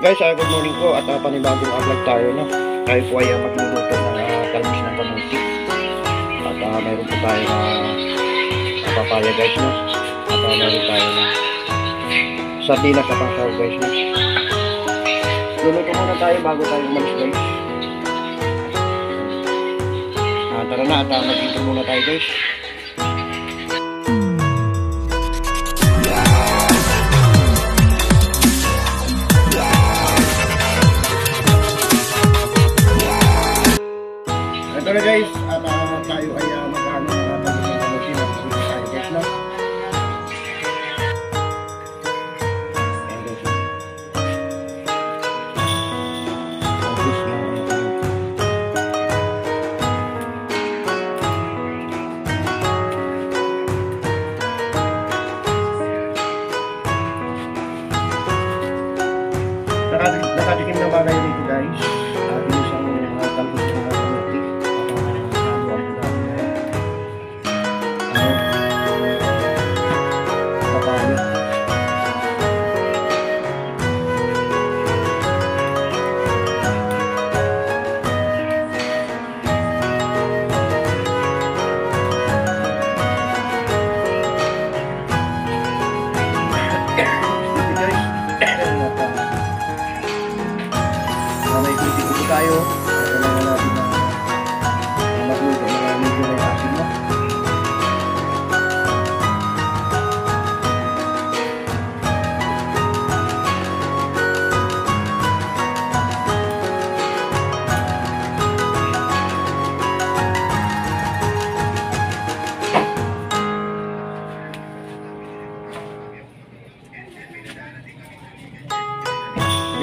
Guys, good morning po at panibagong vlog tayo, no? Tayo po ay magluluto ng talbos ng kamuti. At mayroon po tayo na papaya, guys, no? At mayroon tayo na sardinas at pangsaw, guys, no? Luluto muna tayo bago tayo umalis, guys. Tara na at mag-intro muna tayo, guys. Ito na, guys, at tayo ay mag-ano ng talbos ng kamuti na gusto tayo, guys, no? Nakatikim na bagay dito, guys. Binisang talbos ng kamuti. Papaya. May pipili tayo. Kailangan natin na magluto ng medyo may asin, no?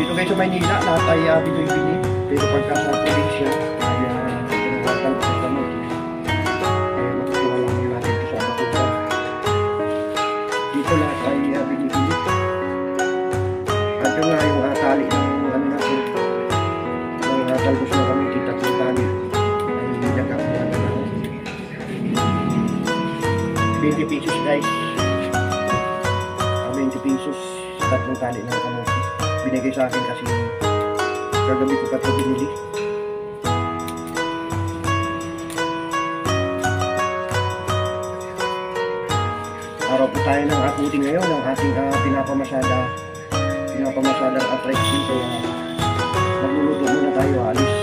Dito kayo sa Maynila, lahat ay bili-bili. Pero pagka sa probinsya, ay pinagkakal sa kamuti. Kaya matutuwa lang natin ito sa Bakuta. Dito lahat ay bili-bili. At yung nga yung tali ng ano natin, ng talbos na kami, tatlong tali, ay nagkakakuha na lang. 20 pesos, guys. 20 pesos, tatlong tali ng kamuti. Binigay sa akin kasi kagabi ko pa ito binili. Araw po tayo ng akuti ngayon, ng ating pinapamasadang attraction. Kaya magluluto muna tayo, alis.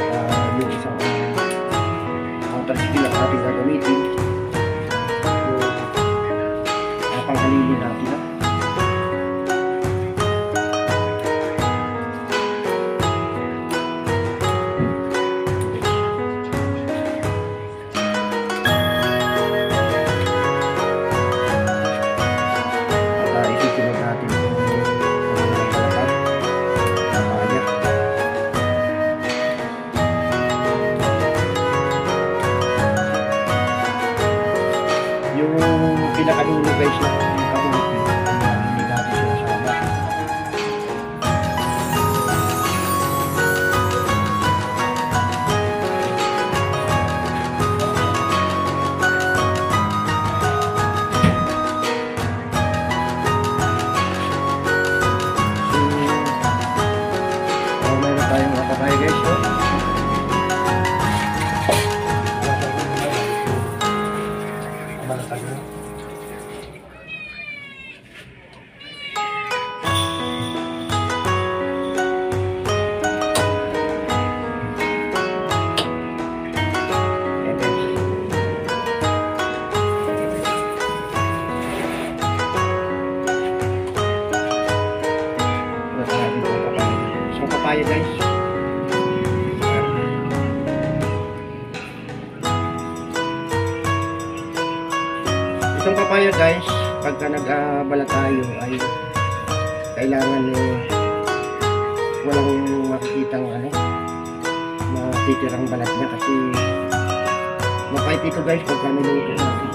At yung isang tricycle ang ating gagamitin. Yung panghalili natin, ha? Pinakadulo, guys, ng kamuti, hindi natin sinasama. So, meron tayong papaya, guys, no? Papaya, guys. Itong papaya, guys, pagka nag-abala tayo ay kailangan walang makikitang matitirang balat niya kasi mapait ito, guys, pagka niluto natin.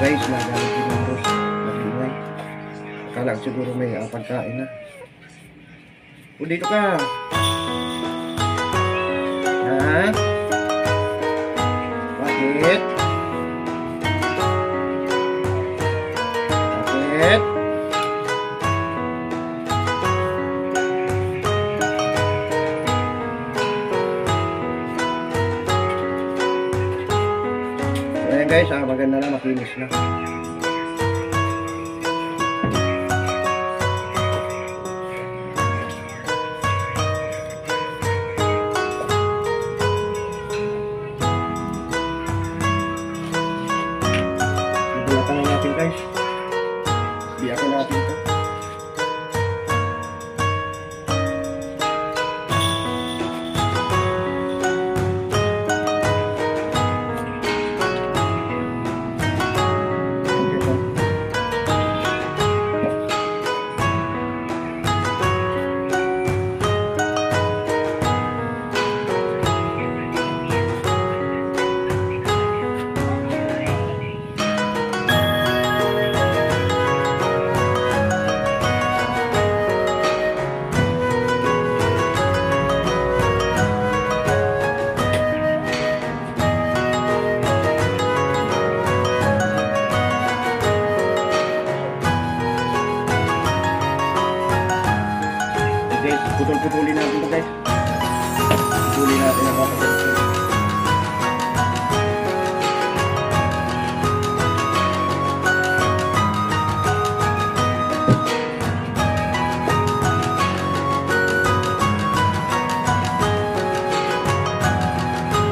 guys na galing Pinuros na Pinoy. Akala siguro may pagkain na. O dito ka. Ha? Bakit? Bakit? Ayan guys, maganda na, makinis na. Ibulatan na natin guys. Biyakin natin ito. Putul-putulin natin ito guys. Putulin natin ang kapatid.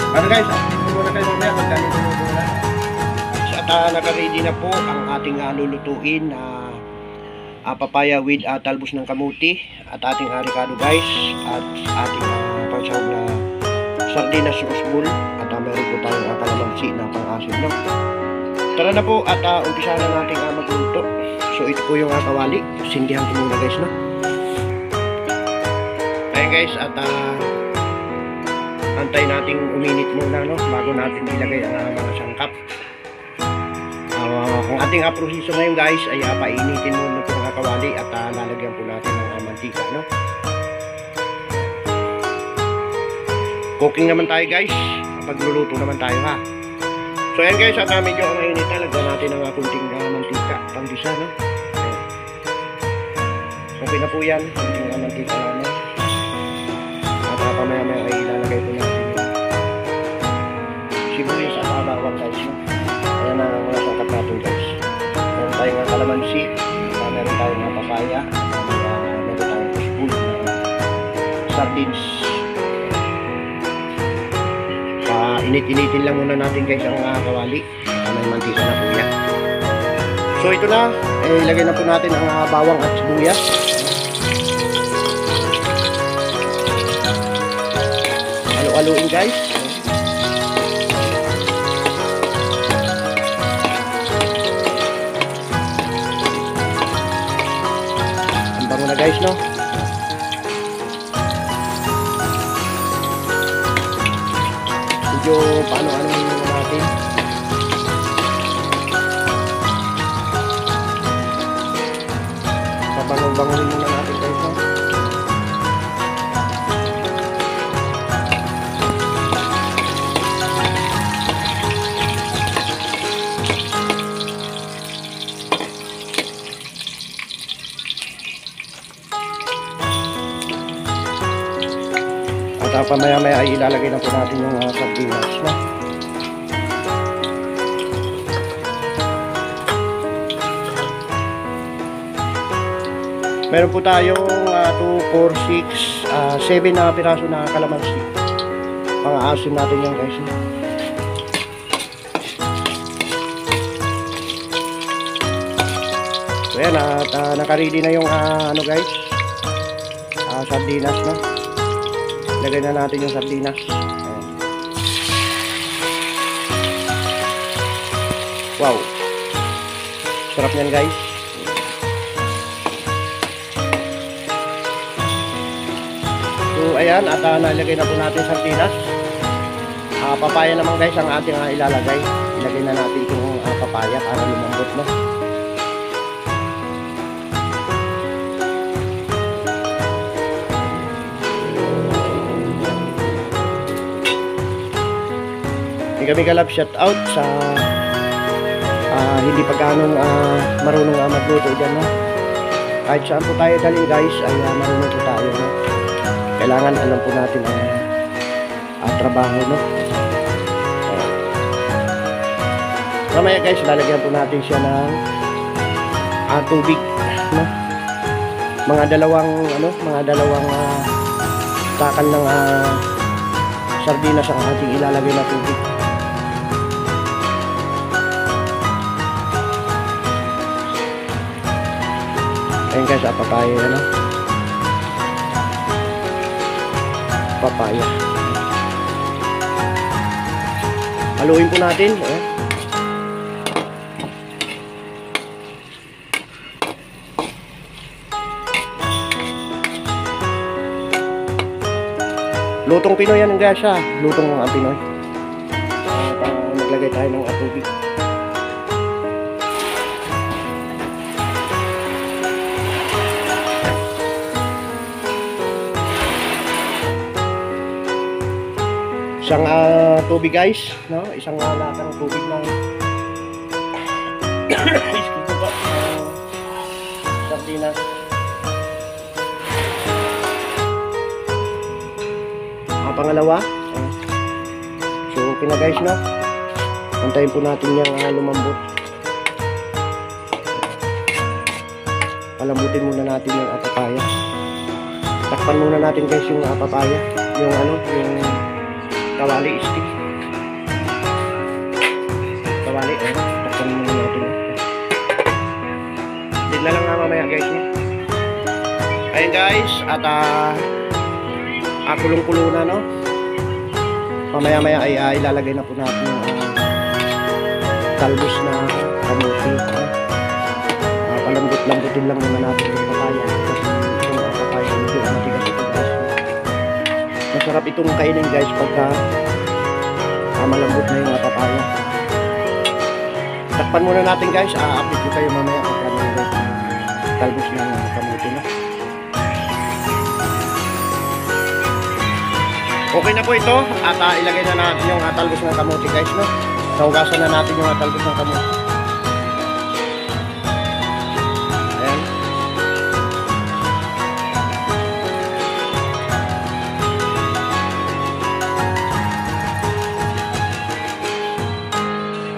Ano guys, ito muna kayo mamaya magkalit na muna. At naka-ready na po ang ating lulutuin na papaya with talbos ng kamuti at ating ricado guys at ating pangsahog na sardinas rosbul at meron po tayong kalamansi na pang-asin no? Tara na po at umpisa na natin magluto. So ito po yung kawali, sindihan ko muna guys no? Ayan guys at antay nating uminit muna no? Bago natin ilagay ang mga sangkap. Ang ating proseso ngayon guys ay painitin muna po ang kawali at lalagyan po natin ng mantika no? Cooking naman tayo guys, pagluluto naman tayo ha. So ayan guys, at medyo mainit na, lagyan natin ng kunting mantika pang-gisa no? Okay na po yan, kunting mantika naman. At pamaya-maya ay ilalagay po natin sibuyas at bawang guys no? Ayan na ang mga sangkap natin guys. Meron tayong kalamansi, meron tayong papaya, meron tayong rosbul, sardines. Init-initin lang muna natin guys ang kawali. May mantika na po yan. So ito na, ilagay na po natin ang bawang at sibuyas. Halo-haloin guys. Na guys no. Medyo paano-ano muna natin. Pabangon-bangonin muna natin guys no. At pamaya-maya ay ilalagay na po natin yung sardinas no? Meron po tayong 2, 4, 6, 7 na piraso na kalamansi. Pang-aasim natin yan guys no? So yan at naka-ready na yung ano guys, sardinas no? Lagay na natin yung sardinas. Ayan. Wow, sarap yan guys. So ayan at nalagay na po natin sardinas. Papaya naman guys ang ating ilalagay. Ilagay na natin itong papaya. papaya para lumambot na. Kami kalab shout out sa hindi pa ganong marunong magluto dyan, no? Kahit saan po tayo dalhin guys ay marunong po tayo, no? Kailangan alam po natin ang trabaho, no? Mamaya guys lalagyan po natin siya ng tubig, no? Mga dalawang takal ng sardinas ang ating ilalagay na tubig. Ayan guys, papaya, ano? Papaya. Haluin po natin. Lutong Pinoy yan guys, lutong mga Pinoy. Maglagay tayo ng tubig. Isang tubig guys, no? Isang latang tubig ng sardinas. Pangalawa. So okay na guys, no? Antayin po natin yung lumambot. Palambutin muna natin yung papaya. Takpan muna natin guys yung papaya, yung yung kawali stick. Kawali, takpan muna natin. Din na lang mamaya guys, no? Ayun guys, at kulong-kulo na, no? Mamaya-maya ay ilalagay na po natin yung talbos na kamuti. Palambot-lambutin lang muna natin yung papaya kasi yung papaya medyo matigas ito guys. Masarap itong kainin guys pagka malambot na yung papaya. Takpan muna natin guys, update ko kayo mamaya pagka talbos ng kamuti na. Okay na po ito at ilagay na natin yung talbos ng kamuti guys, no? Nahugasan na natin yung talbos ng kamuti. Ayan.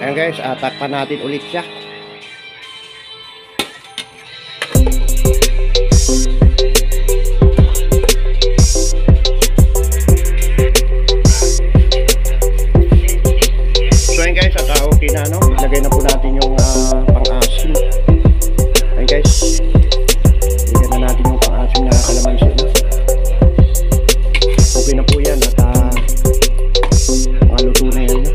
Ayan guys, takpan natin ulit siya. Okay na, no? Ilagay na po natin yung pang-asim. Ayan guys, ilagay na natin yung pang-asim na kalamansi, no? Okay na po yan at maluto na yan, no?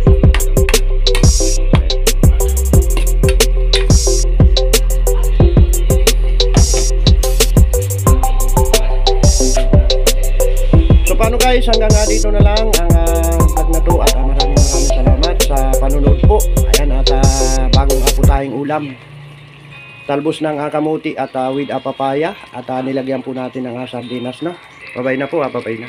So paano guys, hanggang dito na lang ang vlog na to at maraming salamat sa panonood po. Ayan, at bagong po tayong ulam, talbos ng kamuti at with papaya at nilagyan po natin ng sardinas, no? Babay na po, babay na.